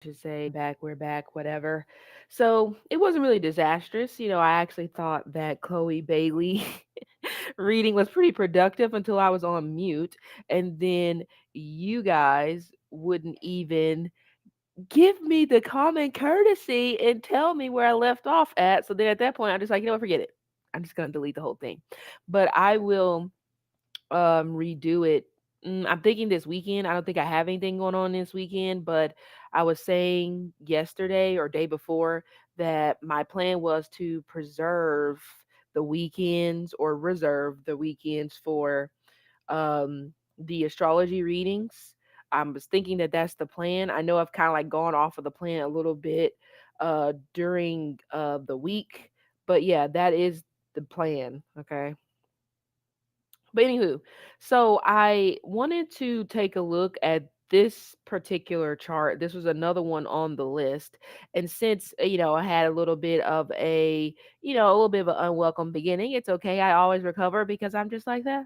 should say we're back, whatever. So it wasn't really disastrous. I actually thought that Chloe Bailey reading was pretty productive until I was on mute. And then you guys wouldn't even give me the common courtesy and tell me where I left off at. So then at that point, I'm just like, forget it. I'm just going to delete the whole thing. But I will redo it. I'm thinking this weekend. I don't think I have anything going on this weekend, but I was saying yesterday or day before that my plan was to preserve the weekends or reserve the weekends for the astrology readings. I was thinking that that's the plan. I know I've kind of like gone off of the plan a little bit during the week, but yeah, that is the plan. Okay. But anywho, so I wanted to take a look at this particular chart. This was another one on the list. And since, I had a little bit of a little bit of an unwelcome beginning, it's okay. I always recover because I'm just like that.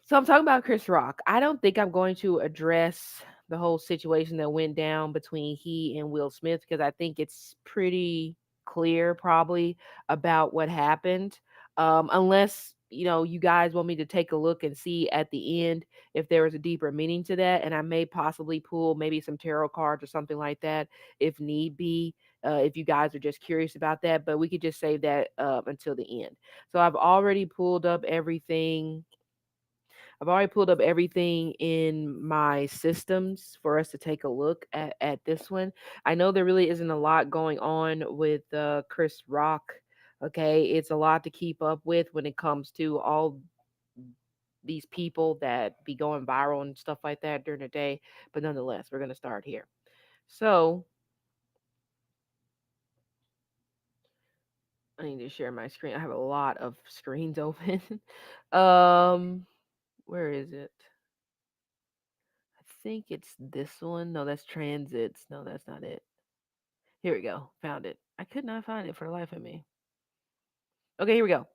So I'm talking about Chris Rock. I don't think I'm going to address the whole situation that went down between he and Will Smith because I think it's pretty clear probably about what happened. Unless, you guys want me to take a look and see at the end if there was a deeper meaning to that. And I may possibly pull maybe some tarot cards or something like that if need be. If you guys are just curious about that, but we could just save that until the end. So I've already pulled up everything in my systems for us to take a look at this one. I know there really isn't a lot going on with Chris Rock. Okay, it's a lot to keep up with when it comes to all these people that be going viral and stuff like that during the day. But nonetheless, we're going to start here. So I need to share my screen. I have a lot of screens open. um, where is it? I think it's this one. No, that's transits. No, that's not it. Here we go. Found it. I could not find it for the life of me. Okay, here we go.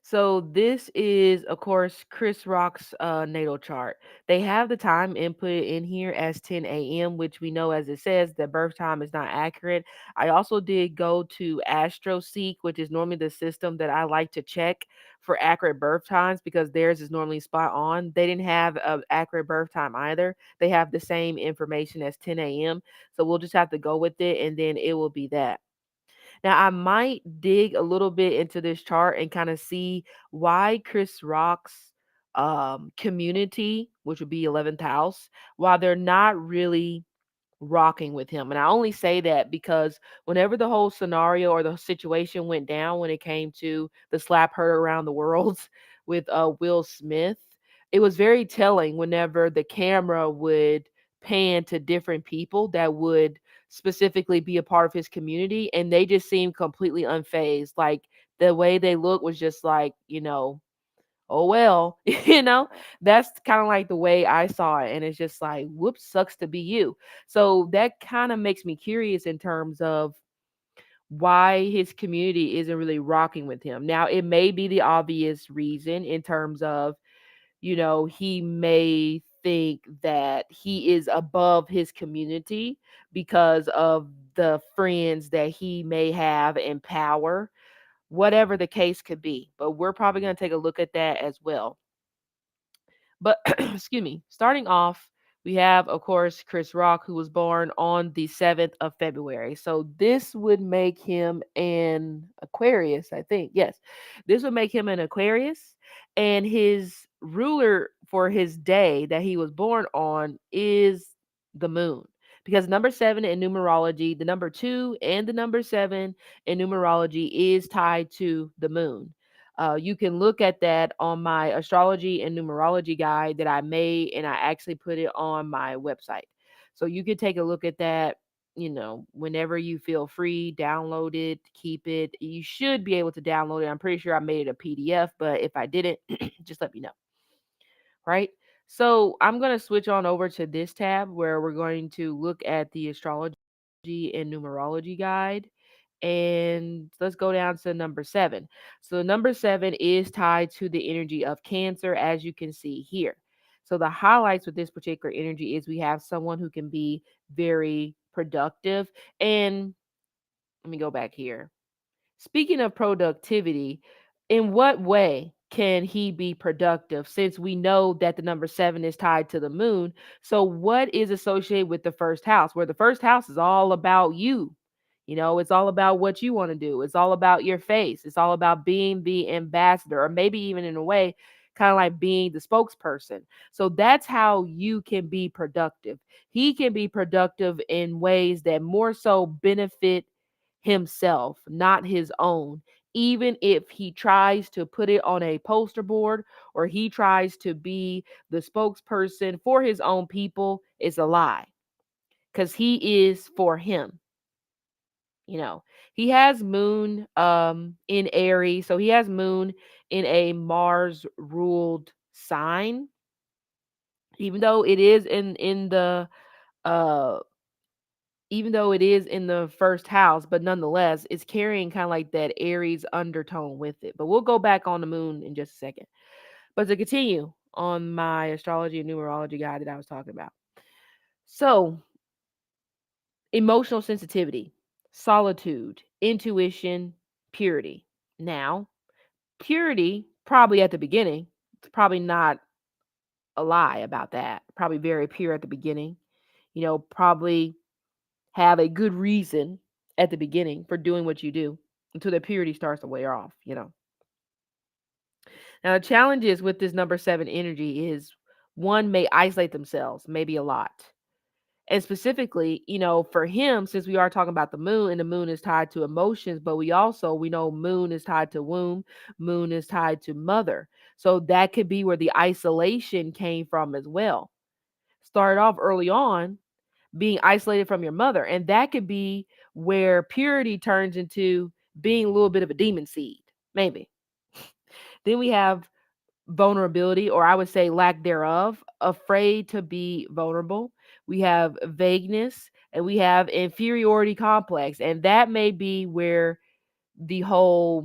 So this is, of course, Chris Rock's natal chart. They have the time input in here as 10 a.m., which we know, as it says, the birth time is not accurate. I also did go to AstroSeek, which is normally the system that I like to check for accurate birth times because theirs is normally spot on. They didn't have an accurate birth time either. They have the same information as 10 a.m. So we'll just have to go with it, and then it will be that. Now, I might dig a little bit into this chart and kind of see why Chris Rock's community, which would be 11th house, while they're not really rocking with him. And I only say that because whenever the whole scenario or the situation went down when it came to the slap heard around the world with Will Smith, it was very telling whenever the camera would pan to different people that would specifically be a part of his community and they just seemed completely unfazed. Like the way they look was just like, oh well, that's kind of like the way I saw it. And it's just like, whoops, sucks to be you. So that kind of makes me curious in terms of why his community isn't really rocking with him. Now, it may be the obvious reason in terms of, he may think that he is above his community because of the friends that he may have in power, whatever the case could be. But we're probably going to take a look at that as well. But excuse me, starting off, we have, of course, Chris Rock, who was born on the 7th of February. So this would make him an Aquarius, I think. Yes, this would make him an Aquarius. And his ruler for his day that he was born on is the moon. Because number seven in numerology, the number two and the number seven in numerology is tied to the moon. You can look at that on my astrology and numerology guide that I made, and I actually put it on my website. So you can take a look at that, whenever you feel free, download it, keep it. You should be able to download it. I'm pretty sure I made it a PDF, but if I didn't, just let me know. Right? So I'm going to switch on over to this tab where we're going to look at the astrology and numerology guide. And let's go down to number seven. So, number seven is tied to the energy of Cancer, as you can see here. So, the highlights with this particular energy is we have someone who can be very productive. And let me go back here. Speaking of productivity, in what way can he be productive since we know that the number 7 is tied to the moon? So, what is associated with the first house? Where the first house is all about you. It's all about what you want to do. It's all about your face. It's all about being the ambassador, or maybe even in a way, kind of like being the spokesperson. So, that's how you can be productive. He can be productive in ways that more so benefit himself, not his own. Even if he tries to put it on a poster board or he tries to be the spokesperson for his own people, it's a lie because he is for him. You know, he has moon in Aries, so he has moon in a Mars ruled sign, even though it is in the uh even though it is in the first house, but nonetheless, it's carrying kind of like that Aries undertone with it. But we'll go back on the moon in just a second. But to continue on my astrology and numerology guide that I was talking about. So, emotional sensitivity, solitude, intuition, purity. Now, purity, probably at the beginning, it's probably not a lie about that. Probably very pure at the beginning. Probably have a good reason at the beginning for doing what you do until the purity starts to wear off. Now, the challenges with this number 7 energy is one may isolate themselves, maybe a lot. And specifically, for him, since we are talking about the moon and the moon is tied to emotions, but we know moon is tied to womb, moon is tied to mother. So that could be where the isolation came from as well. Started off early on being isolated from your mother. And that could be where purity turns into being a little bit of a demon seed, maybe. Then we have vulnerability, or I would say lack thereof, afraid to be vulnerable. We have vagueness and we have inferiority complex. And that may be where the whole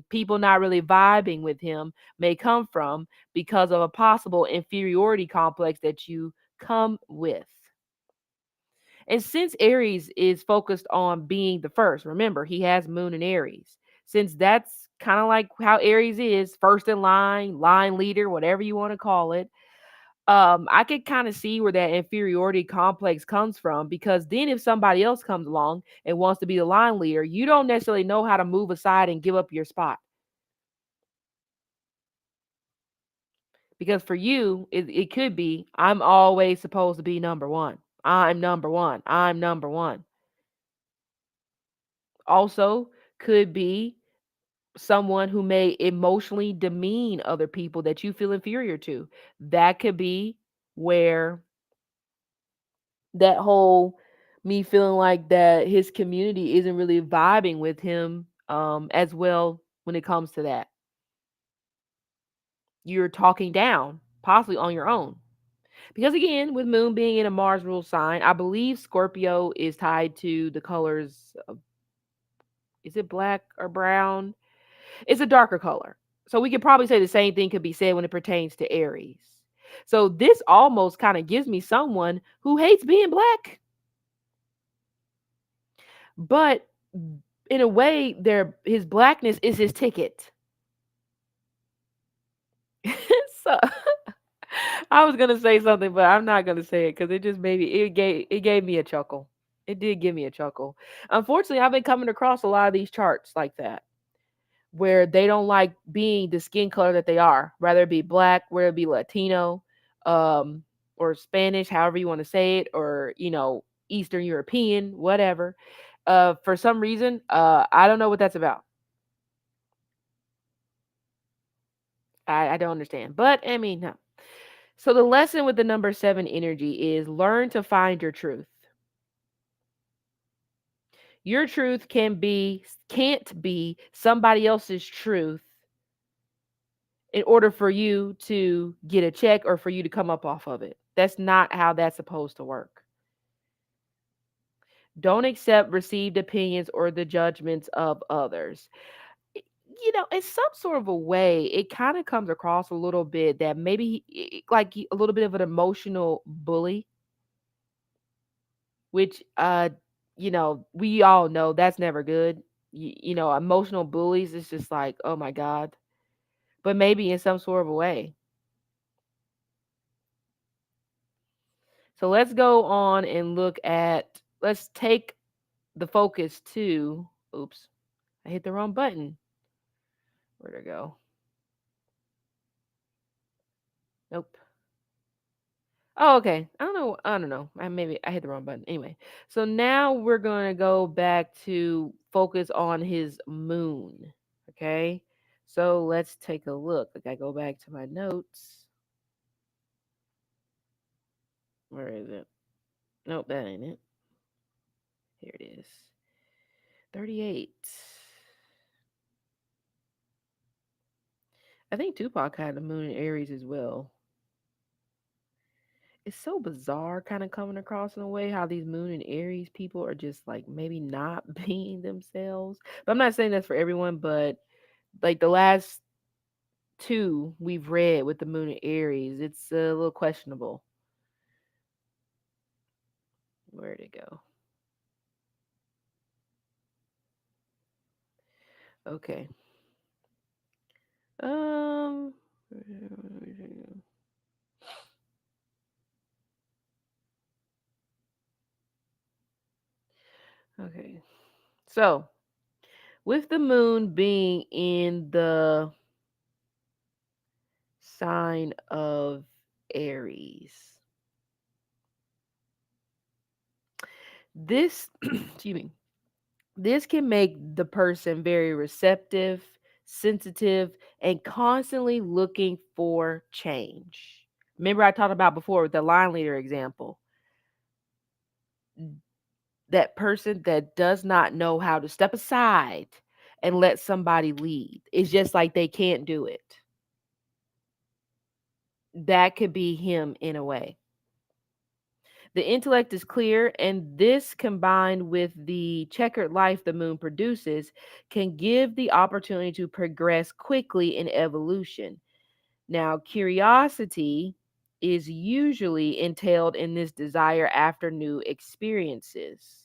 people not really vibing with him may come from because of a possible inferiority complex that you come with. And since Aries is focused on being the first, remember, he has moon in Aries. Since that's kind of like how Aries is, first in line, line leader, whatever you want to call it. I could kind of see where that inferiority complex comes from because then if somebody else comes along and wants to be the line leader, you don't necessarily know how to move aside and give up your spot. Because for you, it could be, I'm always supposed to be number one. I'm number one. I'm number one. Also, could be someone who may emotionally demean other people that you feel inferior to. That could be where that whole me feeling like that his community isn't really vibing with him as well when it comes to that. You're talking down, possibly on your own. Because again, with Moon being in a Mars rule sign, I believe Scorpio is tied to the colors of, is it black or brown? It's a darker color. So we could probably say the same thing could be said when it pertains to Aries. So this almost kind of gives me someone who hates being black, but in a way, his blackness is his ticket. So I was gonna say something, but I'm not gonna say it because it just it gave me a chuckle. It did give me a chuckle. Unfortunately, I've been coming across a lot of these charts like that, where they don't like being the skin color that they are, rather it be black, whether it be Latino, um, or Spanish, however you want to say it, or Eastern European, whatever. For some reason, I don't know what that's about. I don't understand, but I mean, no. So the lesson with the number 7 energy is learn to find your truth. Your truth can't be somebody else's truth in order for you to get a check or for you to come up off of it. That's not how that's supposed to work. Don't accept received opinions or the judgments of others. In some sort of a way, it kind of comes across a little bit that maybe like a little bit of an emotional bully. which we all know that's never good. Emotional bullies is just like, oh my god. But maybe in some sort of a way. So let's go on and let's take the focus to, oops, I hit the wrong button. Where'd it go? Nope. Oh, okay. I don't know. I don't know. Maybe I hit the wrong button. Anyway, so now we're going to go back to focus on his moon. Okay. So let's take a look. Like, I go back to my notes. Where is it? Nope, that ain't it. Here it is. 38. I think Tupac had the moon in Aries as well. It's so bizarre kind of coming across in a way how these moon and Aries people are just like maybe not being themselves. But I'm not saying that's for everyone, but like the last two we've read with the moon and Aries, it's a little questionable. Where'd it go? Okay. Um okay. So, with the moon being in the sign of Aries, this excuse me, this can make the person very receptive, sensitive, and constantly looking for change. Remember, I talked about before with the line leader example. That person that does not know how to step aside and let somebody lead. It's just like they can't do it. That could be him in a way. The intellect is clear, and this combined with the checkered life the moon produces can give the opportunity to progress quickly in evolution. Now, curiosity is usually entailed in this desire after new experiences.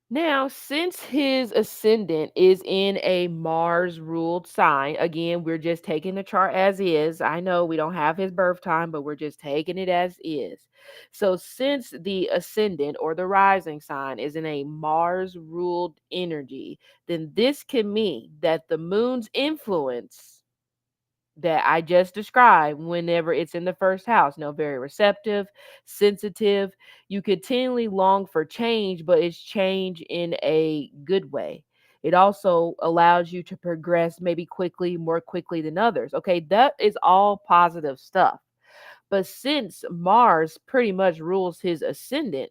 Now, since his ascendant is in a Mars ruled sign, again, we're just taking the chart as is. I know we don't have his birth time, but we're just taking it as is. So, since the ascendant or the rising sign is in a Mars ruled energy, then this can mean that the moon's influence that I just described whenever it's in the first house. No, very receptive, sensitive. You continually long for change, but it's change in a good way. It also allows you to progress maybe quickly, more quickly than others. Okay, that is all positive stuff. But since Mars pretty much rules his ascendant,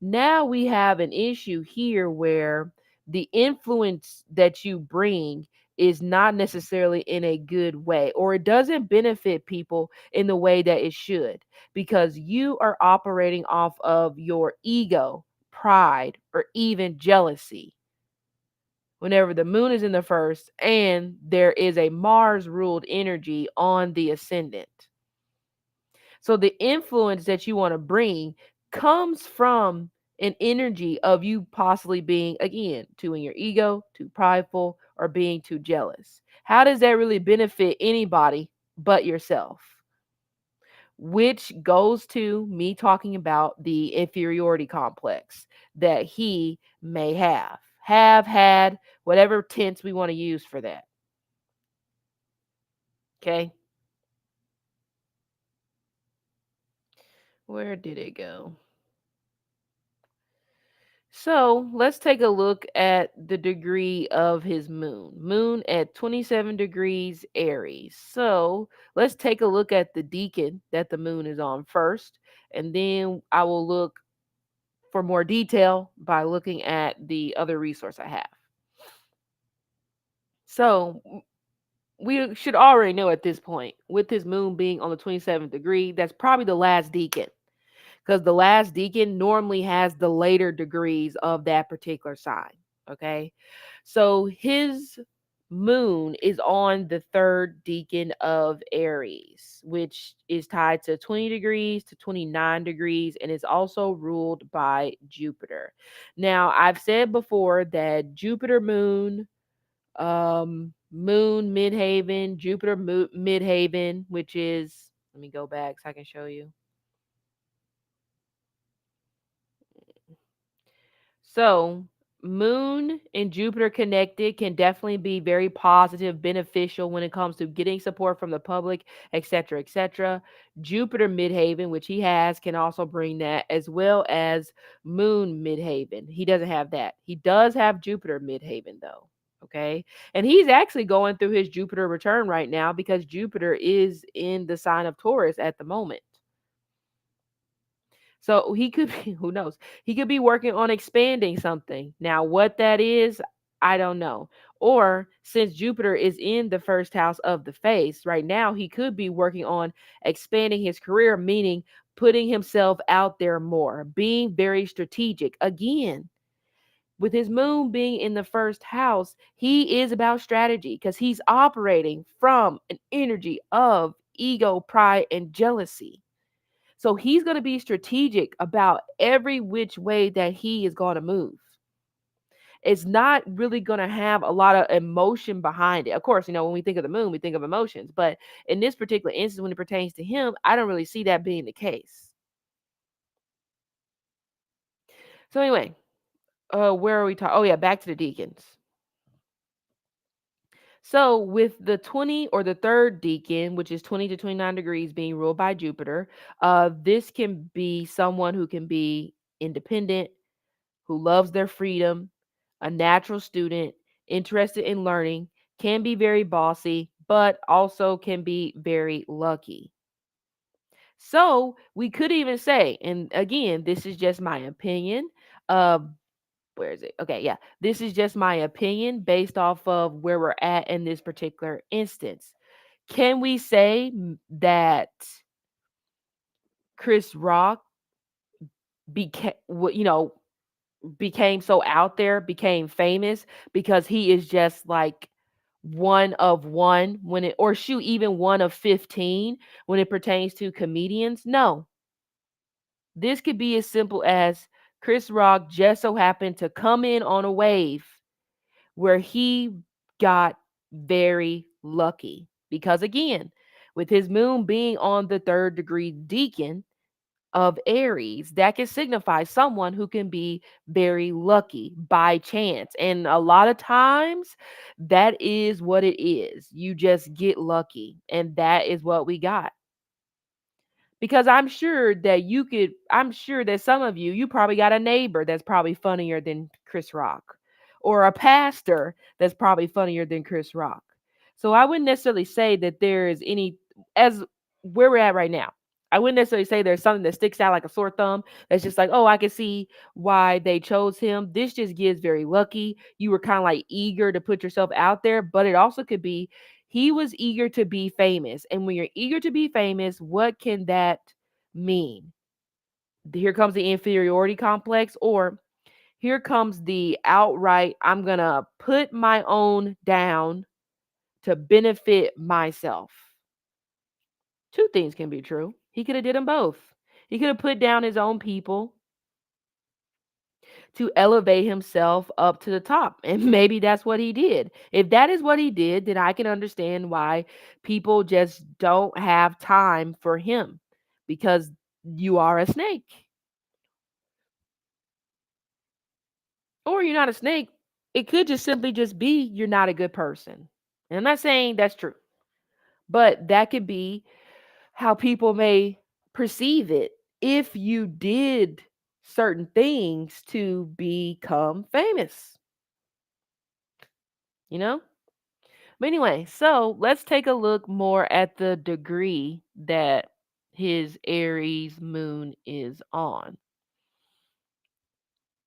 now we have an issue here where the influence that you bring is not necessarily in a good way, or it doesn't benefit people in the way that it should, because you are operating off of your ego, pride, or even jealousy whenever the moon is in the first and there is a Mars ruled energy on the ascendant. So the influence that you want to bring comes from an energy of you possibly being, again, too in your ego, too prideful, or being too jealous. How does that really benefit anybody but yourself? Which goes to me talking about the inferiority complex that he may have had, whatever tense we want to use for that. Okay. Where did it go? So let's take a look at the degree of his moon. Moon at 27 degrees Aries. So let's take a look at the deacon that the moon is on first, and then I will look for more detail by looking at the other resource I have. So we should already know at this point, with his moon being on the 27th degree, that's probably the last deacon, because the last deacon normally has the later degrees of that particular sign. Okay. So his moon is on the third decan of Aries, which is tied to 20 degrees to 29 degrees and is also ruled by Jupiter. Now, I've said before that Jupiter moon, moon midhaven, Jupiter midhaven, which is, let me go back so I can show you. So, Moon and Jupiter connected can definitely be very positive, beneficial when it comes to getting support from the public, etc., etc. Jupiter midhaven, which he has, can also bring that, as well as Moon midhaven. He doesn't have that. He does have Jupiter midhaven, though. Okay. And he's actually going through his Jupiter return right now because Jupiter is in the sign of Taurus at the moment. So he could be, who knows? He could be working on expanding something. Now, what that is, I don't know. Or since Jupiter is in the first house of the face, right now he could be working on expanding his career, meaning putting himself out there more, being very strategic. Again, with his moon being in the first house, he is about strategy because he's operating from an energy of ego, pride, and jealousy. So he's going to be strategic about every which way that he is going to move. It's not really going to have a lot of emotion behind it. Of course, when we think of the moon, we think of emotions. But in this particular instance, when it pertains to him, I don't really see that being the case. So anyway, where are we talking? Oh yeah, back to the deacons. So with the 20 or the third decan, which is 20 to 29 degrees being ruled by Jupiter, this can be someone who can be independent, who loves their freedom, a natural student, interested in learning, can be very bossy, but also can be very lucky. So we could even say, and again, this is just my opinion. Uh, where is it? Okay, yeah. This is just my opinion based off of where we're at in this particular instance. Can we say that Chris Rock became, became so out there, became famous because he is just like one of one when it, or shoot, even one of 15 when it pertains to comedians? No. This could be as simple as Chris Rock just so happened to come in on a wave where he got very lucky. Because again, with his moon being on the third degree decan of Aries, that can signify someone who can be very lucky by chance. And a lot of times, that is what it is. You just get lucky. And that is what we got. Because I'm sure that some of you probably got a neighbor that's probably funnier than Chris Rock, or a pastor that's probably funnier than Chris Rock. So I wouldn't necessarily say that there is any, as where we're at right now, I wouldn't necessarily say there's something that sticks out like a sore thumb. That's just like, oh, I can see why they chose him. This just gives very lucky. You were kind of like eager to put yourself out there, but it also could be he was eager to be famous. And when you're eager to be famous, what can that mean? Here comes the inferiority complex, or here comes the outright, I'm going to put my own down to benefit myself. Two things can be true. He could have did them both. He could have put down his own people to elevate himself up to the top. And maybe that's what he did. If that is what he did, then I can understand why people just don't have time for him, because you are a snake. Or you're not a snake. It could just simply just be you're not a good person. And I'm not saying that's true, but that could be how people may perceive it if you did certain things to become famous, you know? But anyway, so let's take a look more at the degree that his Aries moon is on.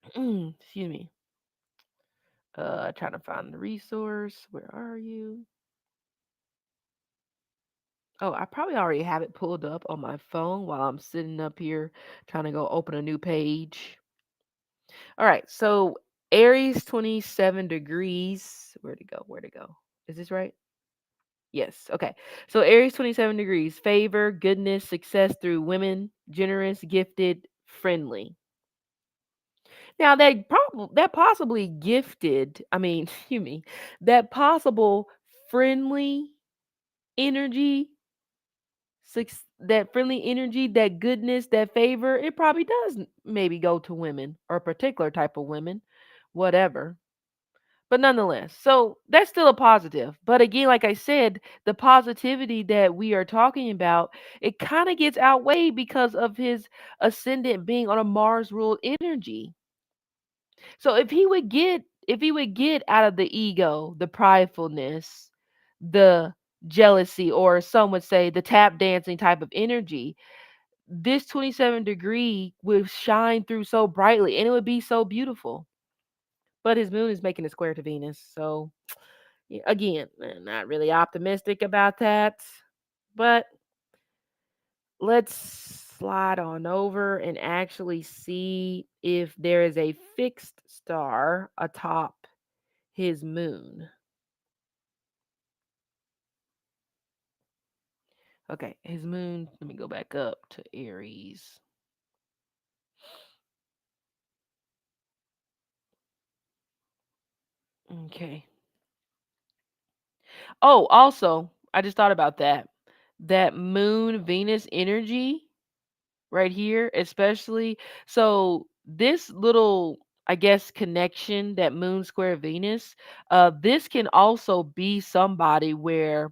Excuse me. Trying to find the resource. Where are you? Oh, I probably already have it pulled up on my phone while I'm sitting up here trying to go open a new page. All right, so Aries 27 degrees. Where'd it go? Where'd it go? Is this right? Yes. Okay. So Aries 27 degrees, favor, goodness, success through women, generous, gifted, friendly. Now that possibly gifted, I mean, you mean that possible friendly energy, that friendly energy, that goodness, that favor, it probably does maybe go to women or a particular type of women, whatever. But nonetheless, so that's still a positive. But again, like I said, the positivity that we are talking about, it kind of gets outweighed because of his ascendant being on a Mars ruled energy. So if he would get out of the ego, the pridefulness, the jealousy, or some would say the tap dancing type of energy, this 27 degree would shine through so brightly and it would be so beautiful. But his moon is making a square to Venus. So again, not really optimistic about that. But let's slide on over and actually see if there is a fixed star atop his moon. Okay, his moon, let me go back up to Aries. Okay. Oh, also, I just thought about that. That moon Venus energy right here, especially. So, this little, I guess, connection, that moon square Venus, this can also be somebody where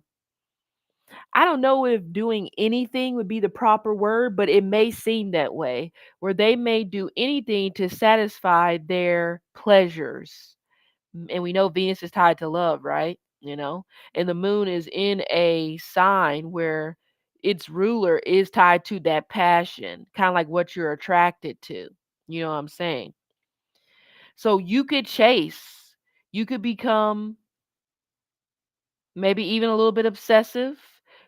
I don't know if doing anything would be the proper word, but it may seem that way, where they may do anything to satisfy their pleasures. And we know Venus is tied to love, right? And the moon is in a sign where its ruler is tied to that passion, kind of like what you're attracted to. You know what I'm saying? So you could become maybe even a little bit obsessive.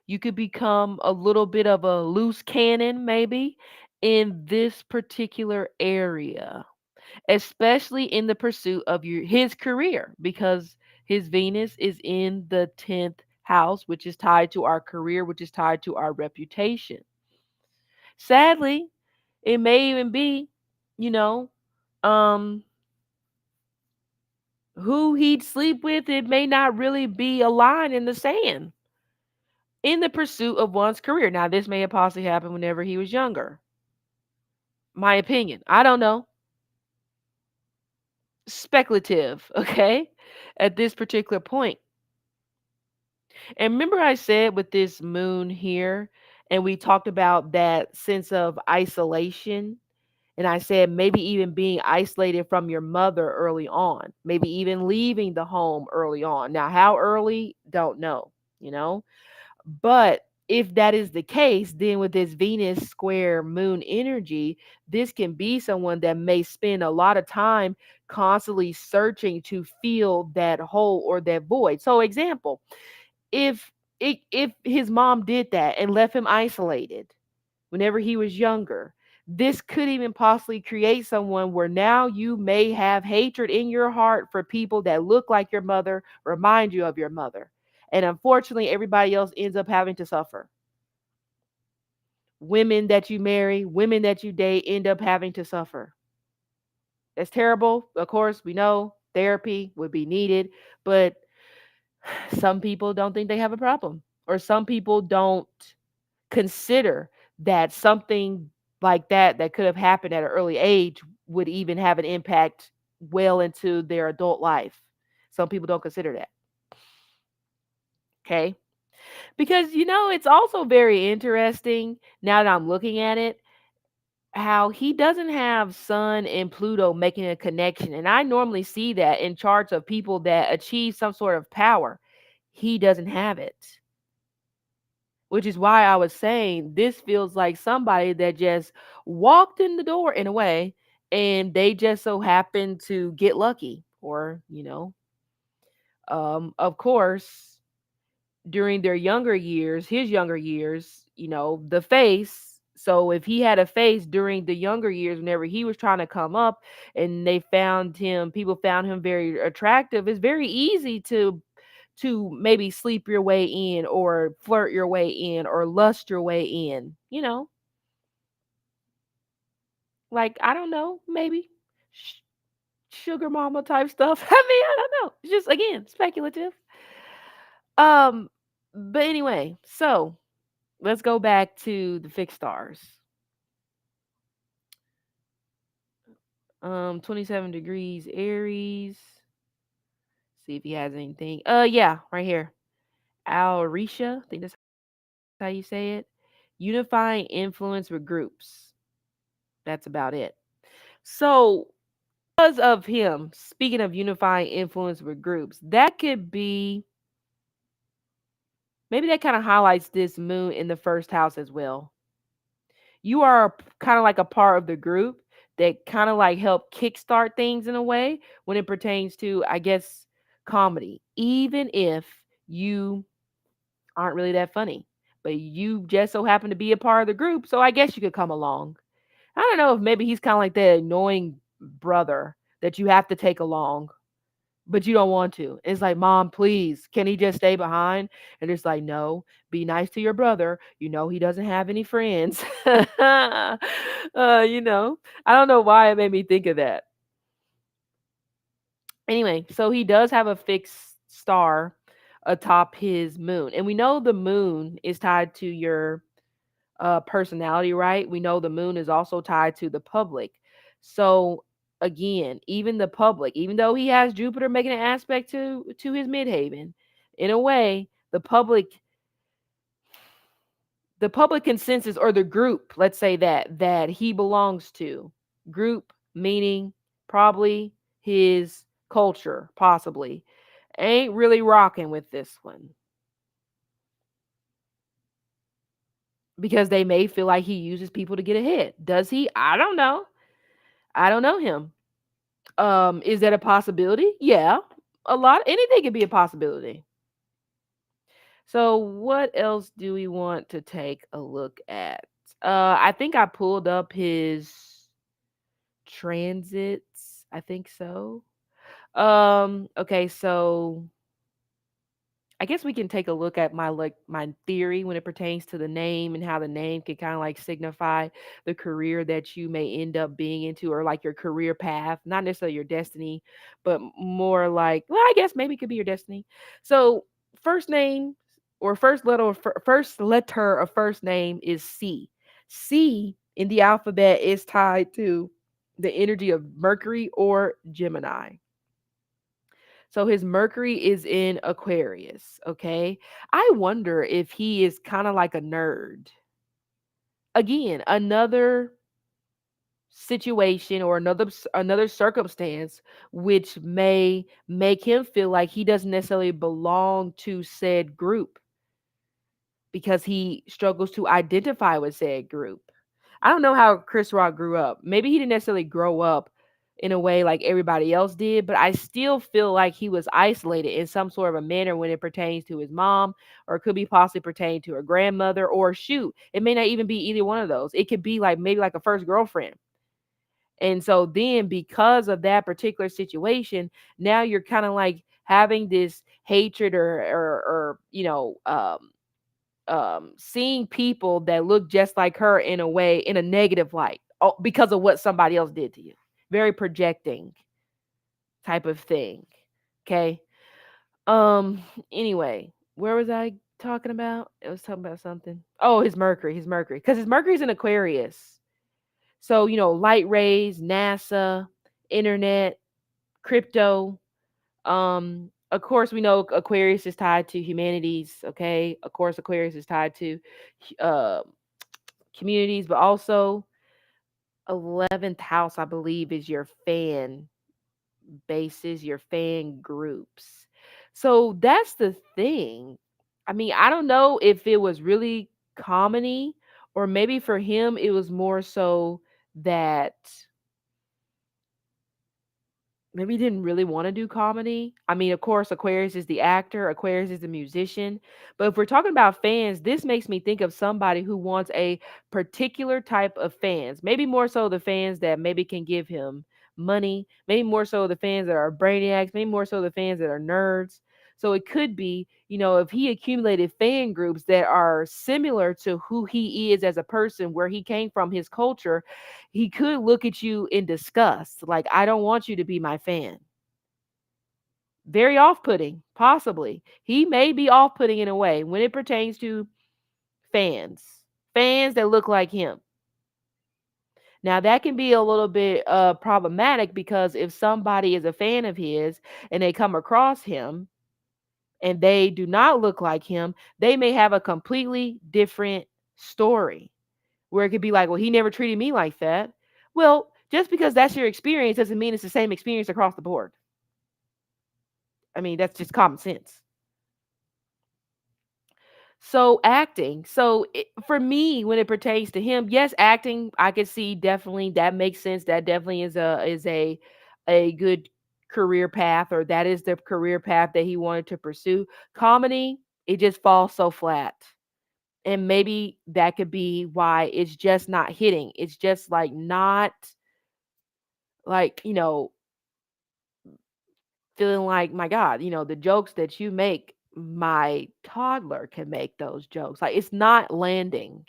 You could become a little bit of a loose cannon, maybe, in this particular area, especially in the pursuit of his career, because his Venus is in the 10th house, which is tied to our career, which is tied to our reputation. Sadly, it may even be, you know, um, who he'd sleep with, it may not really be a line in the sand in the pursuit of one's career. Now, this may have possibly happened whenever he was younger. My opinion. I don't know. Speculative, okay? At this particular point. And remember, I said with this moon here, and we talked about that sense of isolation. And I said maybe even being isolated from your mother early on, maybe even leaving the home early on. Now, how early? Don't know, you know? But if that is the case, then with this Venus square moon energy, this can be someone that may spend a lot of time constantly searching to fill that hole or that void. So, example, if if his mom did that and left him isolated whenever he was younger, this could even possibly create someone where now you may have hatred in your heart for people that look like your mother, remind you of your mother. And unfortunately, everybody else ends up having to suffer. Women that you marry, women that you date end up having to suffer. That's terrible. Of course, we know therapy would be needed, but some people don't think they have a problem, or some people don't consider that something like that could have happened at an early age would even have an impact well into their adult life. Some people don't consider that. Okay. Because, it's also very interesting now that I'm looking at it, how he doesn't have Sun and Pluto making a connection. And I normally see that in charts of people that achieve some sort of power. He doesn't have it. Which is why I was saying this feels like somebody that just walked in the door in a way, and they just so happened to get lucky. Or, of course, during their younger years, his younger years, the face. So if he had a face during the younger years, whenever he was trying to come up and people found him very attractive, it's very easy to maybe sleep your way in or flirt your way in or lust your way in, like I don't know, maybe sh- sugar mama type stuff. I don't know. It's just again speculative. Um, but anyway, so let's go back to the fixed stars. 27 degrees Aries. See if he has anything. Yeah, right here. Alrisha, I think that's how you say it. Unifying influence with groups. That's about it. So, because of him, speaking of unifying influence with groups, that could be maybe that kind of highlights this moon in the first house as well. You are kind of like a part of the group that kind of like help kickstart things in a way when it pertains to, I guess, comedy. Even if you aren't really that funny, but you just so happen to be a part of the group, so I guess you could come along. I don't know if maybe he's kind of like that annoying brother that you have to take along, but you don't want to. It's like, Mom, please, can he just stay behind? And it's like, no, be nice to your brother. You know, he doesn't have any friends. I don't know why it made me think of that. Anyway, so he does have a fixed star atop his moon. And we know the moon is tied to your personality, right? We know the moon is also tied to the public. So again, even the public, even though he has Jupiter making an aspect to his midhaven, in a way, the public consensus or the group, let's say that he belongs to, group meaning probably his culture, possibly, ain't really rocking with this one because they may feel like he uses people to get ahead. Does he? I don't know. I don't know him. Is that a possibility? Yeah. Anything could be a possibility. So what else do we want to take a look at? I think I pulled up his transits. I think so. Okay, so I guess we can take a look at my theory when it pertains to the name and how the name can kind of like signify the career that you may end up being into or like your career path, not necessarily your destiny, but more like, well, I guess maybe it could be your destiny. So, first name or first letter of first name is C. C in the alphabet is tied to the energy of Mercury or Gemini. So his Mercury is in Aquarius, okay? I wonder if he is kind of like a nerd. Again, another situation or another circumstance which may make him feel like he doesn't necessarily belong to said group because he struggles to identify with said group. I don't know how Chris Rock grew up. Maybe he didn't necessarily grow up in a way like everybody else did, but I still feel like he was isolated in some sort of a manner when it pertains to his mom, or it could be possibly pertaining to a grandmother, or shoot, it may not even be either one of those. It could be like maybe like a first girlfriend. And so then because of that particular situation, now you're kind of like having this hatred or seeing people that look just like her in a way in a negative light because of what somebody else did to you. Very projecting type of thing. Okay. Um. Anyway, where was I talking about? I was talking about something. Oh, his Mercury, because his Mercury's in Aquarius. So light rays, NASA, internet, crypto. Of course, we know Aquarius is tied to humanities. Okay, of course, Aquarius is tied to uh, communities, but also 11th house, I believe, is your fan bases, your fan groups. So that's the thing. I mean, I don't know if it was really comedy or maybe for him it was more so that maybe he didn't really want to do comedy. I mean, of course, Aquarius is the actor, Aquarius is the musician. But if we're talking about fans, this makes me think of somebody who wants a particular type of fans. Maybe more so the fans that maybe can give him money, maybe more so the fans that are brainiacs, maybe more so the fans that are nerds. So it could be, if he accumulated fan groups that are similar to who he is as a person, where he came from, his culture, he could look at you in disgust. Like, I don't want you to be my fan. Very off putting, possibly. He may be off putting in a way when it pertains to fans, fans that look like him. Now, that can be a little bit problematic, because if somebody is a fan of his and they come across him and they do not look like him, they may have a completely different story, where it could be like, well, he never treated me like that. Well, just because that's your experience doesn't mean it's the same experience across the board. I mean, that's just common sense. So acting. So for me, when it pertains to him, yes, acting, I could see, definitely that makes sense. That definitely is a good career path, or that is the career path that he wanted to pursue. Comedy, it just falls so flat. And maybe that could be why it's just not hitting. It's just like not, like, feeling like, my God, the jokes that you make, my toddler can make those jokes. Like, it's not landing.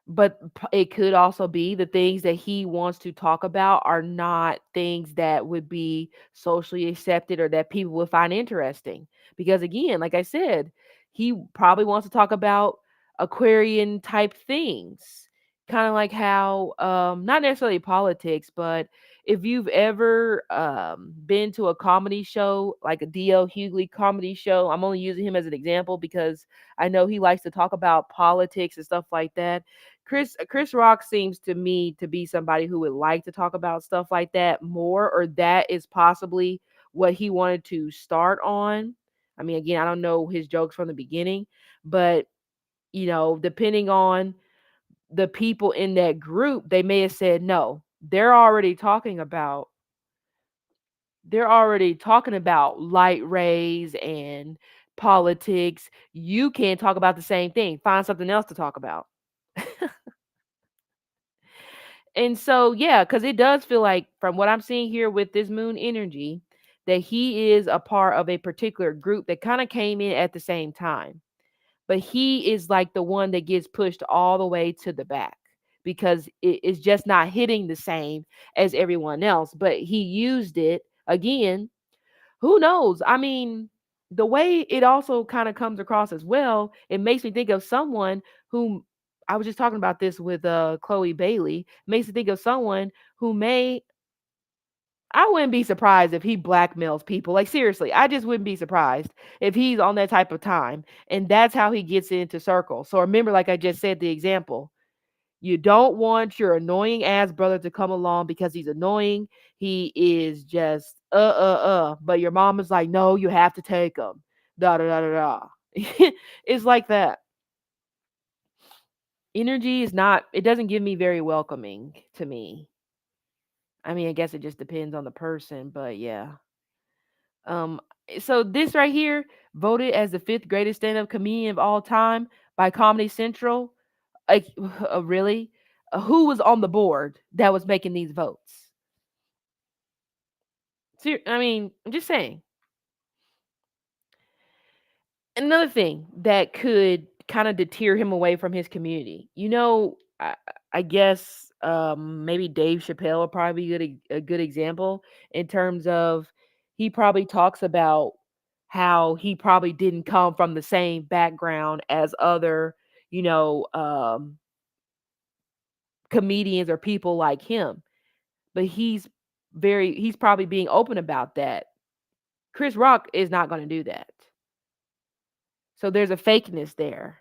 But it could also be the things that he wants to talk about are not things that would be socially accepted or that people would find interesting. Because again, like I said, he probably wants to talk about Aquarian type things. Kind of like how, not necessarily politics, but if you've ever been to a comedy show, like a D.L. Hughley comedy show, I'm only using him as an example because I know he likes to talk about politics and stuff like that. Chris Rock seems to me to be somebody who would like to talk about stuff like that more, or that is possibly what he wanted to start on. I mean, again, I don't know his jokes from the beginning, but depending on the people in that group, they may have said no. They're already talking about light rays and politics. You can't talk about the same thing. Find something else to talk about. And so, yeah, because it does feel like, from what I'm seeing here with this moon energy, that he is a part of a particular group that kind of came in at the same time. But he is like the one that gets pushed all the way to the back, because it is just not hitting the same as everyone else. But he used it again. Who knows? I mean, the way it also kind of comes across as well, it makes me think of someone who, I was just talking about this with Chloe Bailey. Makes me think of someone who may, I wouldn't be surprised if he blackmails people. Like, seriously, I just wouldn't be surprised if he's on that type of time. And that's how he gets into circles. So remember, like I just said, the example. You don't want your annoying ass brother to come along because he's annoying. He is just But your mom is like, no, you have to take him. Da da da da da. It's like that. Energy is not. It doesn't give me very welcoming to me. I mean, I guess it just depends on the person, but yeah. Um. So this right here, voted as the fifth greatest stand-up comedian of all time by Comedy Central. Like, really? Who was on the board that was making these votes? I mean, I'm just saying. Another thing that could kind of deter him away from his community. I guess maybe Dave Chappelle would probably be a good example, in terms of, he probably talks about how he probably didn't come from the same background as other, you know, um, comedians or people like him. But he's probably being open about that. Chris Rock is not going to do that. So there's a fakeness there.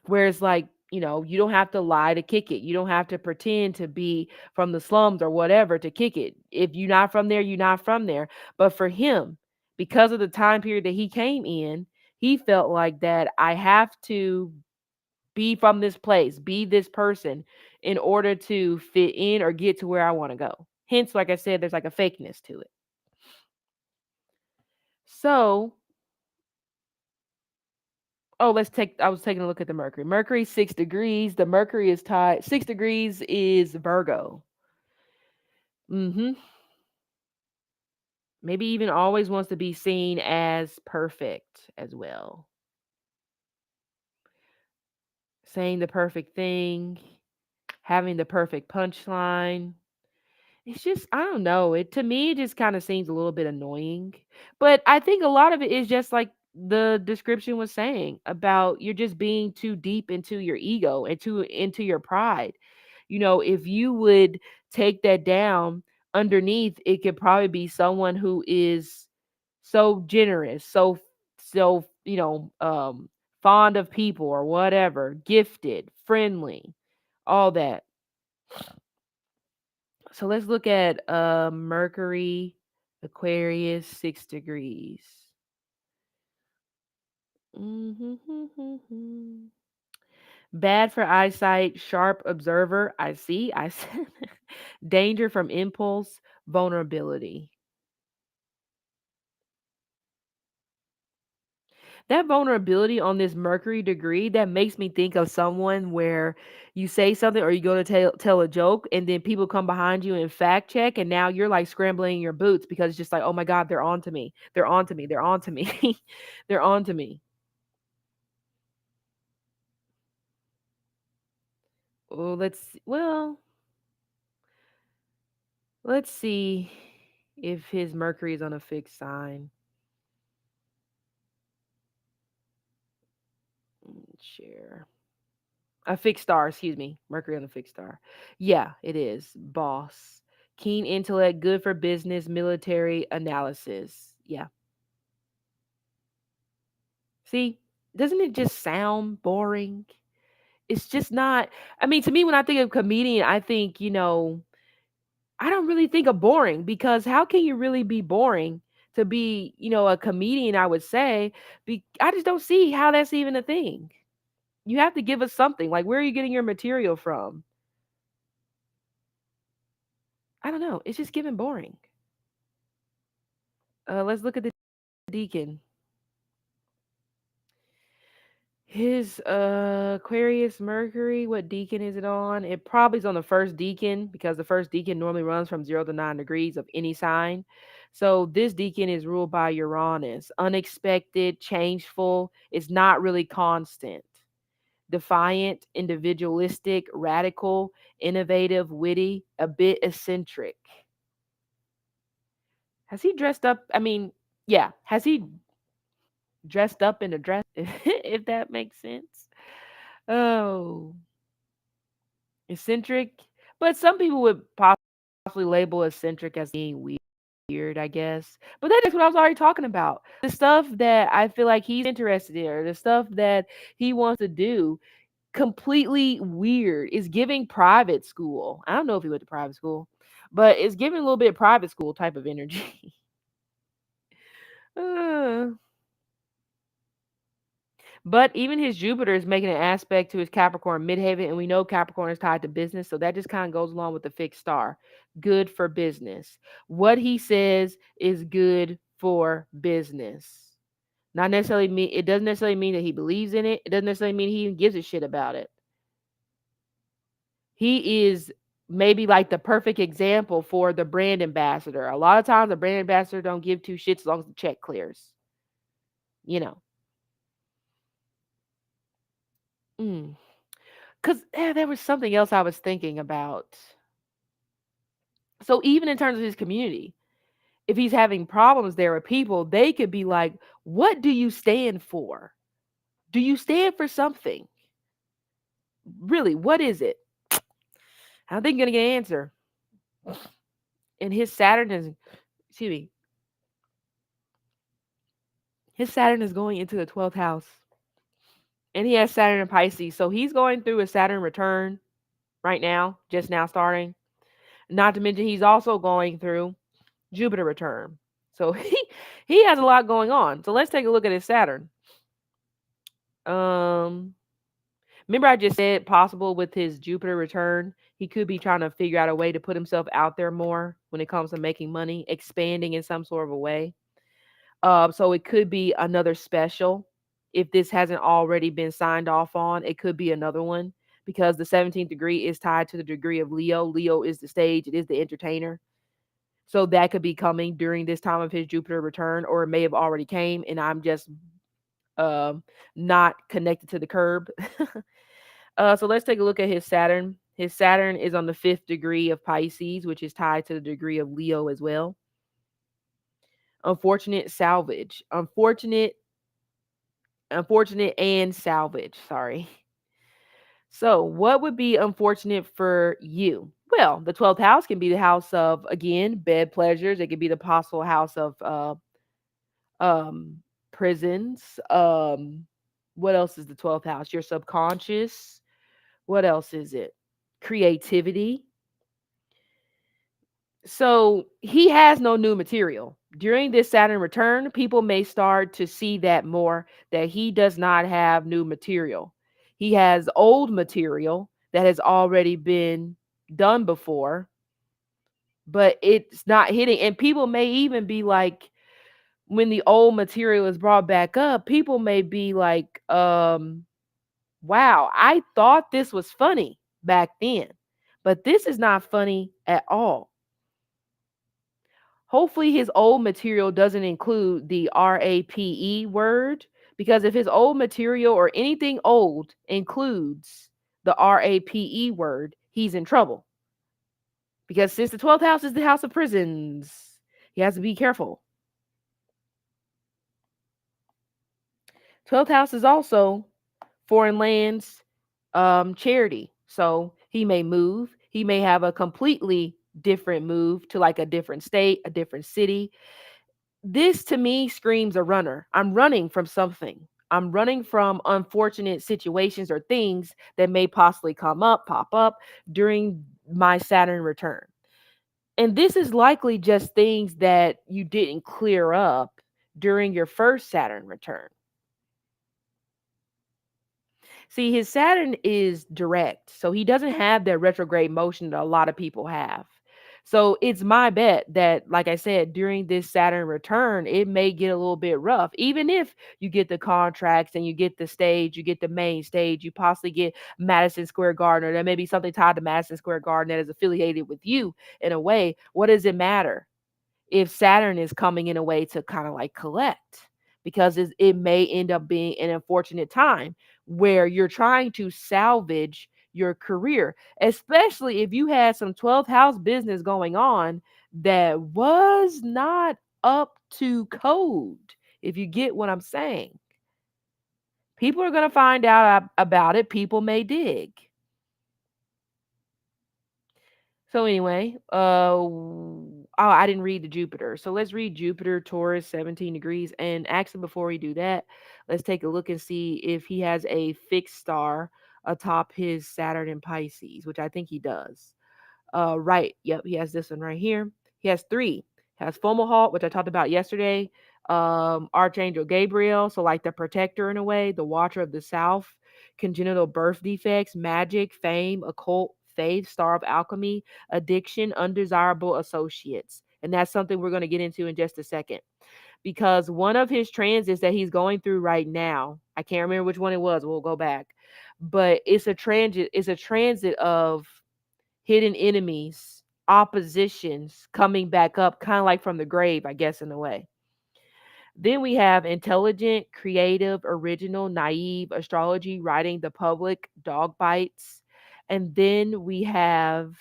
Whereas, like, you don't have to lie to kick it. You don't have to pretend to be from the slums or whatever to kick it. If you're not from there, you're not from there. But for him, because of the time period that he came in, he felt like that, I have to be from this place, be this person, in order to fit in or get to where I want to go. Hence, like I said, there's like a fakeness to it. So, oh, I was taking a look at the Mercury. Mercury 6 degrees. The Mercury is tied. 6 degrees is Virgo. Mm-hmm. Maybe even always wants to be seen as perfect as well. Saying the perfect thing, having the perfect punchline. It's just, I don't know. It to me it just kind of seems a little bit annoying. But I think a lot of it is just like the description was saying about you're just being too deep into your ego and too into your pride. If you would take that down underneath, it could probably be someone who is so generous, so fond of people or whatever, gifted, friendly, all that. So let's look at Mercury, Aquarius, 6 degrees. Mhm. Bad for eyesight, sharp observer. I see. I said danger from impulse, vulnerability. That vulnerability on this Mercury degree, that makes me think of someone where you say something or you go to tell a joke and then people come behind you and fact check and now you're like scrambling in your boots because it's just like, oh my God, they're on to me. They're on to me. They're on to me. They're on to me. Oh, let's see if his Mercury is on a fixed sign. Share. A fixed star, excuse me. Mercury on a fixed star. Yeah, it is. Boss. Keen intellect, good for business, military analysis. Yeah. See, doesn't it just sound boring? It's just not. I mean, to me, when I think of comedian, I think, I don't really think of boring because how can you really be boring to be, a comedian? I would say, I just don't see how that's even a thing. You have to give us something. Like, where are you getting your material from? I don't know. It's just given boring. Let's look at the deacon. His Aquarius Mercury, what deacon is it on? It probably is on the first deacon because the first deacon normally runs from 0 to 9 degrees of any sign. So this deacon is ruled by Uranus. Unexpected, changeful, it's not really constant. Defiant, individualistic, radical, innovative, witty, a bit eccentric. Has he dressed up? I mean, yeah, has he dressed up in a dress? If that makes sense. Oh, eccentric. But some people would possibly label eccentric as being weird, I guess. But that is what I was already talking about. The stuff that I feel like he's interested in, or the stuff that he wants to do, completely weird. Is giving private school. I don't know if he went to private school, but it's giving a little bit of private school type of energy. Uh, But even his Jupiter is making an aspect to his Capricorn midheaven, and we know Capricorn is tied to business, so that just kind of goes along with the fixed star. Good for business. What he says is good for business. Not necessarily mean it doesn't necessarily mean that he believes in it. It doesn't necessarily mean he even gives a shit about it. He is maybe like the perfect example for the brand ambassador. A lot of times the brand ambassador don't give two shits as long as the check clears. You know. Mm. Because there was something else I was thinking about. So even in terms of his community, if he's having problems there with people, they could be like, "What do you stand for? Do you stand for something? Really, what is it?" I think you're gonna get an answer. And his Saturn is, excuse me, his Saturn is going into the 12th house, and he has Saturn in Pisces, so he's going through a Saturn return right now, just now starting. Not to mention he's also going through Jupiter return. So he has a lot going on. So let's take a look at his Saturn. Um Remember I just said possible with his Jupiter return, he could be trying to figure out a way to put himself out there more when it comes to making money, expanding in some sort of a way. So it could be another special. If this hasn't already been signed off on, it could be another one because the 17th degree is tied to the degree of Leo. Leo is the stage, it is the entertainer. So that could be coming during this time of his Jupiter return, or it may have already came and I'm just um not connected to the curb. So let's take a look at his Saturn. His Saturn is on the 5th degree of Pisces, which is tied to the degree of Leo as well. Unfortunate salvage. Unfortunate and salvage. Sorry. So, what would be unfortunate for you? Well, the 12th house can be the house of, again, bed pleasures. It could be the possible house of um, prisons. What else is the 12th house? Your subconscious. What else is it? Creativity. So he has no new material. During this Saturn return, people may start to see that more, that he does not have new material. He has old material that has already been done before, but it's not hitting. And people may even be like, when the old material is brought back up, people may be like, wow, I thought this was funny back then, but this is not funny at all. Hopefully his old material doesn't include the RAPE word, because if his old material or anything old includes the RAPE word, he's in trouble. Because since the 12th house is the house of prisons, he has to be careful. 12th house is also foreign lands, charity. So he may move. He may have a completely different move to like a different state, a different city. This to me screams a runner. I'm running from something. I'm running from unfortunate situations or things that may possibly pop up during my Saturn return. And this is likely just things that you didn't clear up during your first Saturn return. See, his Saturn is direct, so he doesn't have that retrograde motion that a lot of people have. So it's my bet that, like I said, during this Saturn return, it may get a little bit rough. Even if you get the contracts and you get the stage, you get the main stage, you possibly get Madison Square Garden, or there may be something tied to Madison Square Garden that is affiliated with you in a way. What does it matter if Saturn is coming in a way to kind of like collect? Because it may end up being an unfortunate time where you're trying to salvage your career, especially if you had some 12th house business going on that was not up to code. If you get what I'm saying, people are going to find out about it. People may dig. So anyway, oh, I didn't read the Jupiter. So let's read Jupiter, Taurus, 17 degrees. And actually, before we do that, let's take a look and see if he has a fixed star atop his Saturn in Pisces, which I think he does. Right. Yep. He has this one right here. He has three. He has Fomalhaut, which I talked about yesterday. Archangel Gabriel, so like the protector in a way, the watcher of the South, congenital birth defects, magic, fame, occult, faith, star of alchemy, addiction, undesirable associates. And that's something we're going to get into in just a second. Because one of his transits that he's going through right now, I can't remember which one it was. We'll go back. But it's a transit of hidden enemies, oppositions coming back up, kind of like from the grave, I guess, in a way. Then we have intelligent, creative, original, naive, astrology, writing the public, dog bites. And then we have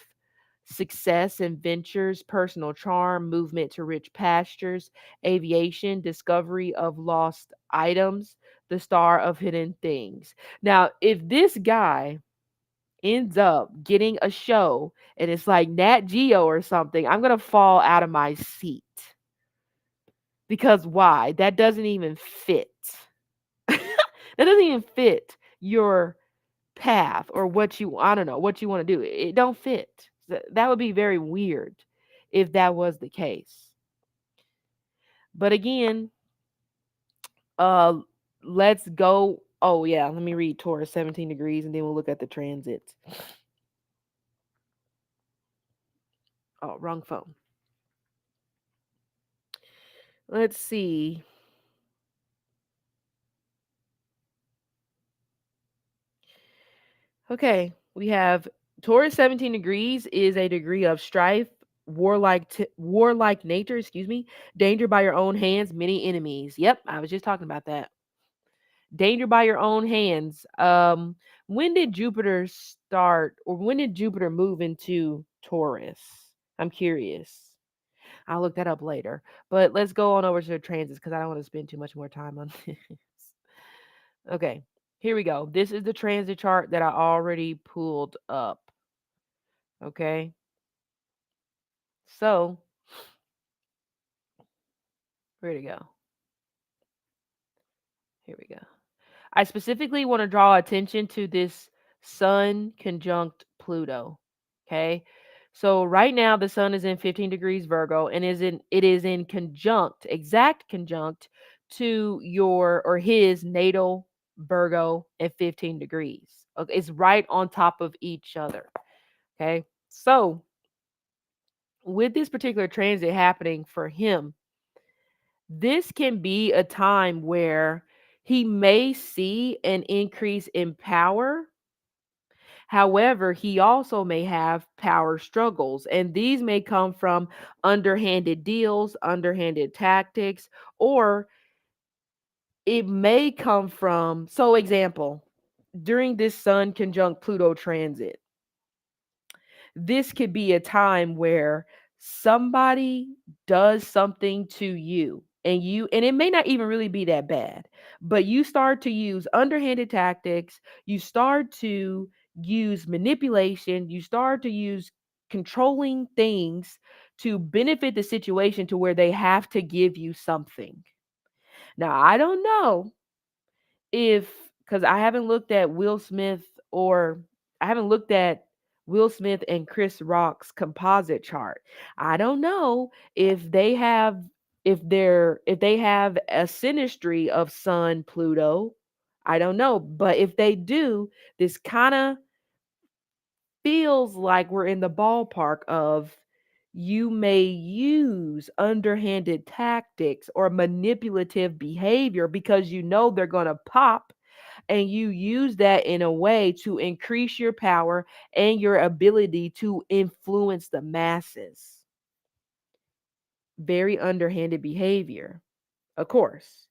success and ventures, personal charm, movement to rich pastures, aviation, discovery of lost items, the star of hidden things. Now, if this guy ends up getting a show and it's like Nat Geo or something, I'm going to fall out of my seat. Because why? That doesn't even fit. That doesn't even fit your path or what you, I don't know, what you want to do. It don't fit. That would be very weird if that was the case. But again, uh let's go. Oh yeah, let me read Taurus 17 degrees and then we'll look at the transits. Oh, wrong phone. Let's see. Okay, we have Taurus 17 degrees is a degree of strife, warlike nature, excuse me, danger by your own hands, many enemies. Yep, I was just talking about that. Danger by your own hands. When did Jupiter start, or when did Jupiter move into Taurus? I'm curious. I'll look that up later. But let's go on over to the transits because I don't want to spend too much more time on this. Okay, here we go. This is the transit chart that I already pulled up. Okay, so where'd it go? Here we go. I specifically want to draw attention to this Sun conjunct Pluto. Okay. So right now the sun is in 15 degrees Virgo and it is in conjunct, exact conjunct to your or his natal Virgo at 15 degrees. Okay, it's right on top of each other. Okay. So with this particular transit happening for him, this can be a time where he may see an increase in power. However, he also may have power struggles, and these may come from underhanded deals, underhanded tactics, or it may come from, so example, during this Sun conjunct Pluto transit, this could be a time where somebody does something to you and it may not even really be that bad, but you start to use underhanded tactics, you start to use manipulation, you start to use controlling things to benefit the situation to where they have to give you something. Now I don't know if, because I haven't looked at Will Smith, or I haven't looked at Will Smith and Chris Rock's composite chart. I don't know if they have a synastry of Sun Pluto. I don't know, but if they do, this kind of feels like we're in the ballpark of you may use underhanded tactics or manipulative behavior because you know they're going to pop, and you use that in a way to increase your power and your ability to influence the masses. Very underhanded behavior, of course.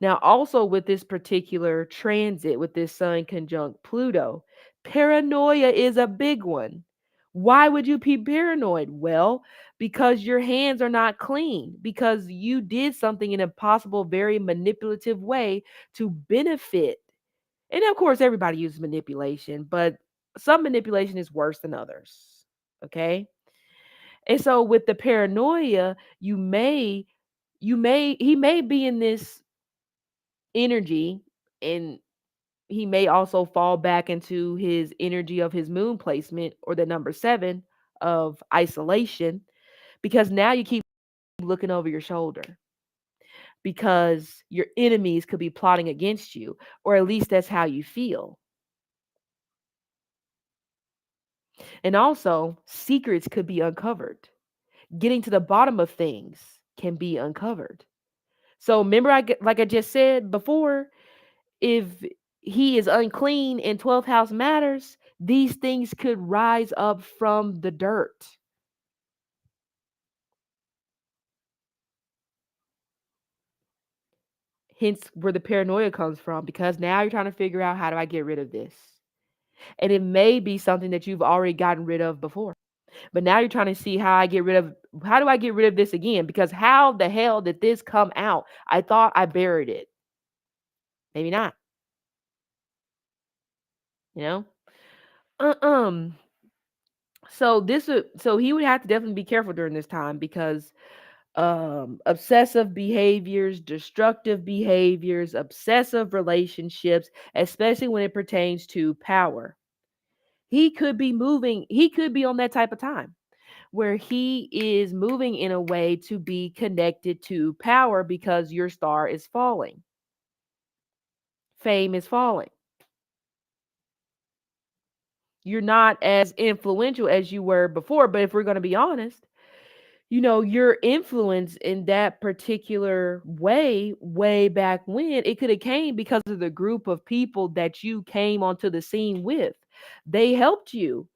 Now, also with this particular transit, with this Sun conjunct Pluto, paranoia is a big one. Why would you be paranoid? Well, because your hands are not clean, because you did something in a possible, very manipulative way to benefit. And of course, everybody uses manipulation, but some manipulation is worse than others. Okay. And so with the paranoia, he may be in this energy, and he may also fall back into his energy of his moon placement or the number 7 of isolation, because now you keep looking over your shoulder because your enemies could be plotting against you, or at least that's how you feel. And also, secrets could be uncovered. Getting to the bottom of things can be uncovered. So remember, like I just said before, if he is unclean and 12th house matters, these things could rise up from the dirt. Hence where the paranoia comes from, because now you're trying to figure out, how do I get rid of this? And it may be something that you've already gotten rid of before. But now you're trying to see how do I get rid of this again? Because how the hell did this come out? I thought I buried it. Maybe not, you know? Um so he would have to definitely be careful during this time, because obsessive behaviors, destructive behaviors, obsessive relationships, especially when it pertains to power. He could be on that type of time where he is moving in a way to be connected to power because your star is falling. Fame is falling. You're not as influential as you were before, but if we're going to be honest, your influence in that particular way back when, it could have came because of the group of people that you came onto the scene with. They helped you.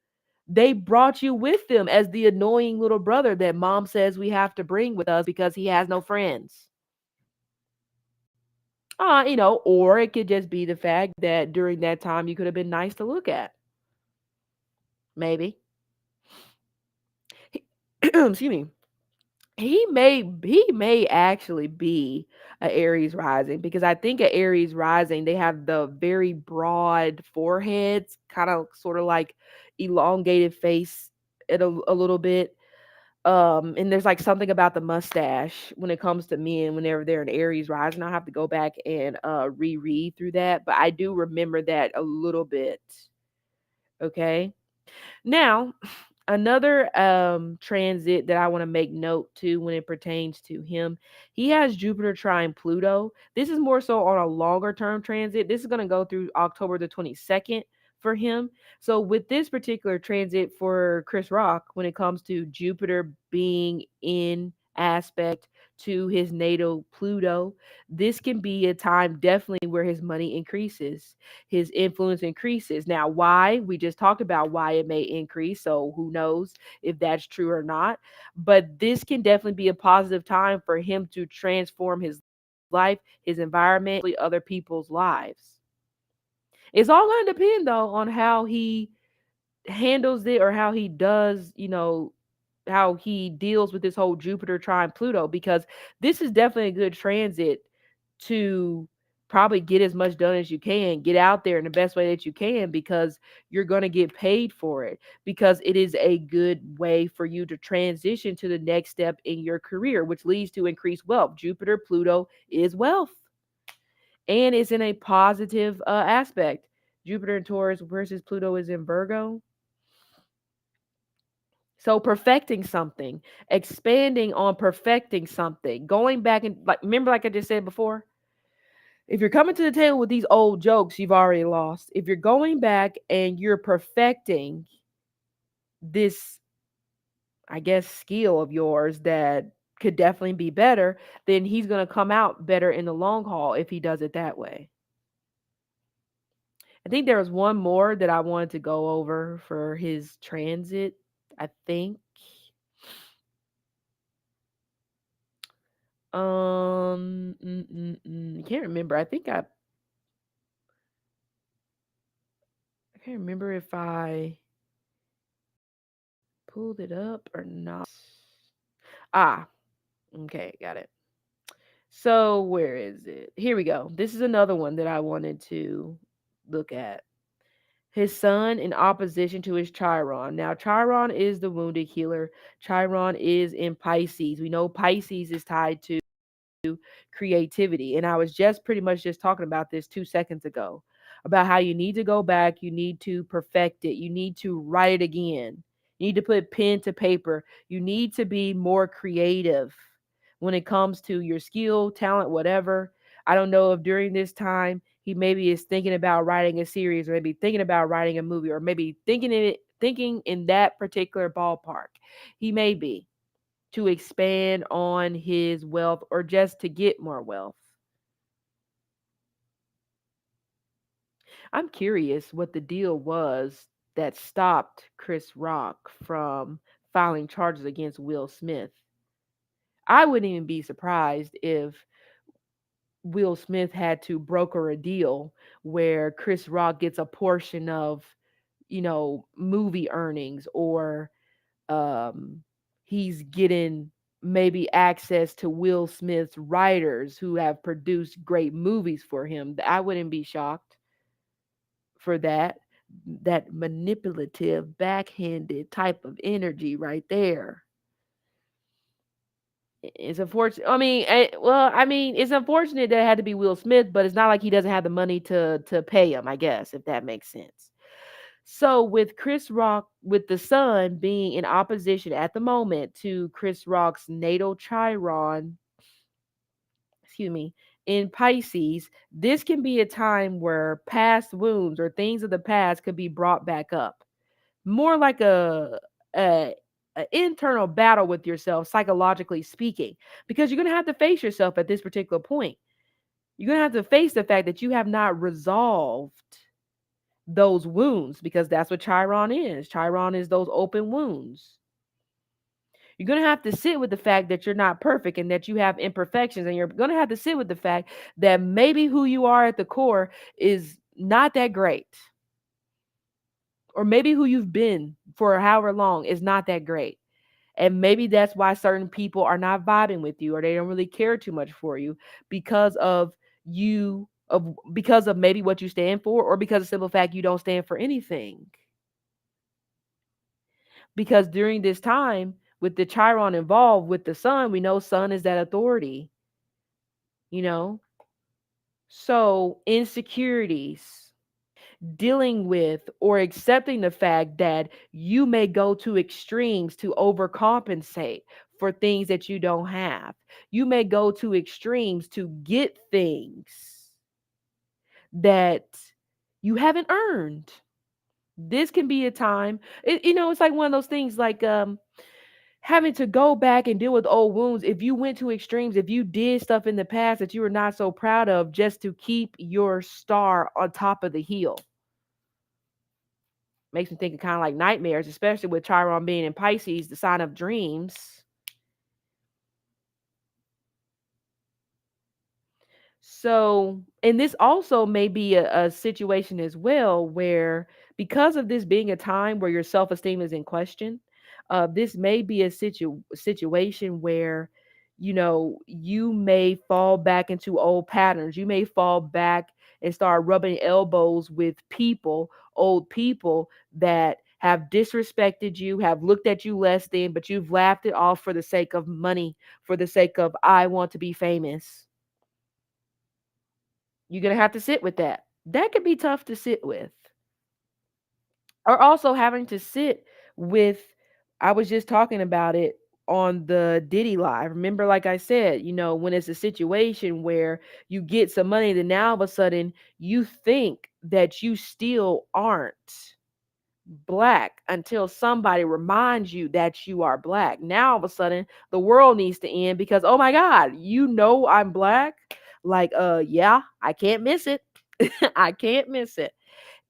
They brought you with them as the annoying little brother that mom says we have to bring with us because he has no friends. Or it could just be the fact that during that time you could have been nice to look at. Maybe. Excuse me. He may actually be a Aries rising, because I think a Aries rising, they have the very broad foreheads, kind of sort of like elongated face a little bit. And there's like something about the mustache when it comes to men whenever they're an Aries rising. I'll have to go back and reread through that, but I do remember that a little bit. Okay. Now, another transit that I want to make note to when it pertains to him, he has Jupiter trine Pluto. This is more so on a longer term transit. This is going to go through October the 22nd for him. So with this particular transit for Chris Rock, when it comes to Jupiter being in aspect to his natal Pluto, this can be a time definitely where his money increases, his influence increases. Now, why? We just talked about why it may increase. So who knows if that's true or not. But this can definitely be a positive time for him to transform his life, his environment, other people's lives. It's all going to depend, though, on how he handles it, or how he does, how he deals with this whole Jupiter trine Pluto, because this is definitely a good transit to probably get as much done as you can, get out there in the best way that you can, because you're going to get paid for it, because it is a good way for you to transition to the next step in your career, which leads to increased wealth. Jupiter Pluto is wealth, and it's in a positive aspect. Jupiter in Taurus versus Pluto is in Virgo. So perfecting something, expanding on perfecting something, going back and, like, remember, like I just said before, if you're coming to the table with these old jokes, you've already lost. If you're going back and you're perfecting this, I guess, skill of yours that could definitely be better, then he's going to come out better in the long haul if he does it that way. I think there was one more that I wanted to go over for his transit. I think. Can't remember. I can't remember if I pulled it up or not. Ah, okay, got it. So where is it? Here we go. This is another one that I wanted to look at. His sun in opposition to his Chiron. Now, Chiron is the wounded healer. Chiron is in Pisces. We know Pisces is tied to creativity. And I was just pretty much just talking about this 2 seconds ago, about how you need to go back, you need to perfect it, you need to write it again, you need to put pen to paper, you need to be more creative when it comes to your skill, talent, whatever. I don't know if during this time he maybe is thinking about writing a series, or maybe thinking about writing a movie, or maybe thinking in that particular ballpark. He may be, to expand on his wealth, or just to get more wealth. I'm curious what the deal was that stopped Chris Rock from filing charges against Will Smith. I wouldn't even be surprised if Will Smith had to broker a deal where Chris Rock gets a portion of, movie earnings, or um, he's getting maybe access to Will Smith's writers who have produced great movies for him. I wouldn't be shocked for that. That manipulative, backhanded type of energy right there. It's unfortunate. It's unfortunate that it had to be Will Smith, but it's not like he doesn't have the money to pay him, I guess, if that makes sense. So with Chris Rock, with the sun being in opposition at the moment to Chris Rock's natal Chiron, excuse me, in Pisces, this can be a time where past wounds or things of the past could be brought back up. More like a, a internal battle with yourself, psychologically speaking, because you're going to have to face yourself at this particular point. You're going to have to face the fact that you have not resolved those wounds, because that's what Chiron is. Chiron is those open wounds. You're going to have to sit with the fact that you're not perfect and that you have imperfections. And you're going to have to sit with the fact that maybe who you are at the core is not that great. Or maybe who you've been for however long is not that great. And maybe that's why certain people are not vibing with you, or they don't really care too much for you because of because of maybe what you stand for, or because of the simple fact you don't stand for anything. Because during this time, with the Chiron involved with the sun, we know sun is that authority, you know? So, insecurities, dealing with or accepting the fact that you may go to extremes to overcompensate for things that you don't have. You may go to extremes to get things that you haven't earned. This can be a time, it's like one of those things like having to go back and deal with old wounds. If you went to extremes, if you did stuff in the past that you were not so proud of just to keep your star on top of the hill. Makes me think of kind of like nightmares, especially with Chiron being in Pisces, the sign of dreams. So, and this also may be a situation as well where, because of this being a time where your self esteem is in question, this may be a situation where, you may fall back into old patterns. You may fall back and start rubbing elbows with people, old people that have disrespected you, have looked at you less than, but you've laughed it off for the sake of money, for the sake of, I want to be famous. You're going to have to sit with that. That could be tough to sit with. Or also having to sit with, I was just talking about it on the Diddy Live. Remember, like I said, when it's a situation where you get some money, then now all of a sudden you think that you still aren't black until somebody reminds you that you are black. Now all of a sudden the world needs to end because, oh my God, I'm black. Like, yeah, I can't miss it. I can't miss it.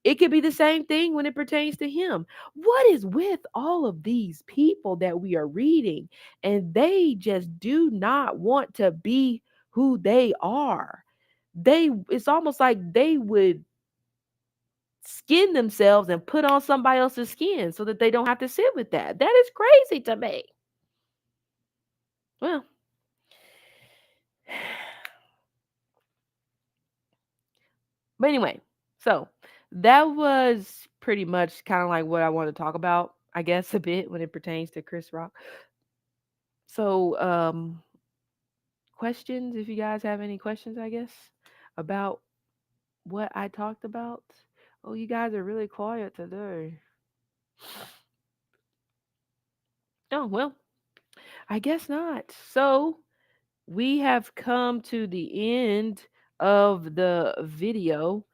It could be the same thing when it pertains to him. What is with all of these people that we are reading, and they just do not want to be who they are? It's almost like they would skin themselves and put on somebody else's skin so that they don't have to sit with that. That is crazy to me. Well, but anyway, so that was pretty much kind of like what I wanted to talk about, I guess, a bit when it pertains to Chris Rock. So, questions, if you guys have any questions, I guess, about what I talked about. Oh, you guys are really quiet today. Oh, well, I guess not. So, we have come to the end of the video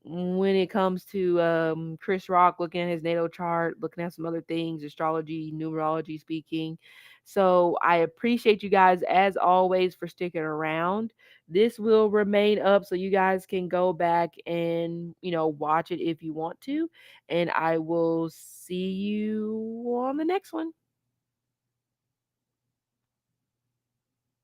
when it comes to Chris Rock, looking at his natal chart, looking at some other things, astrology, numerology speaking. So I appreciate you guys as always for sticking around. This will remain up so you guys can go back and, watch it if you want to. And I will see you on the next one.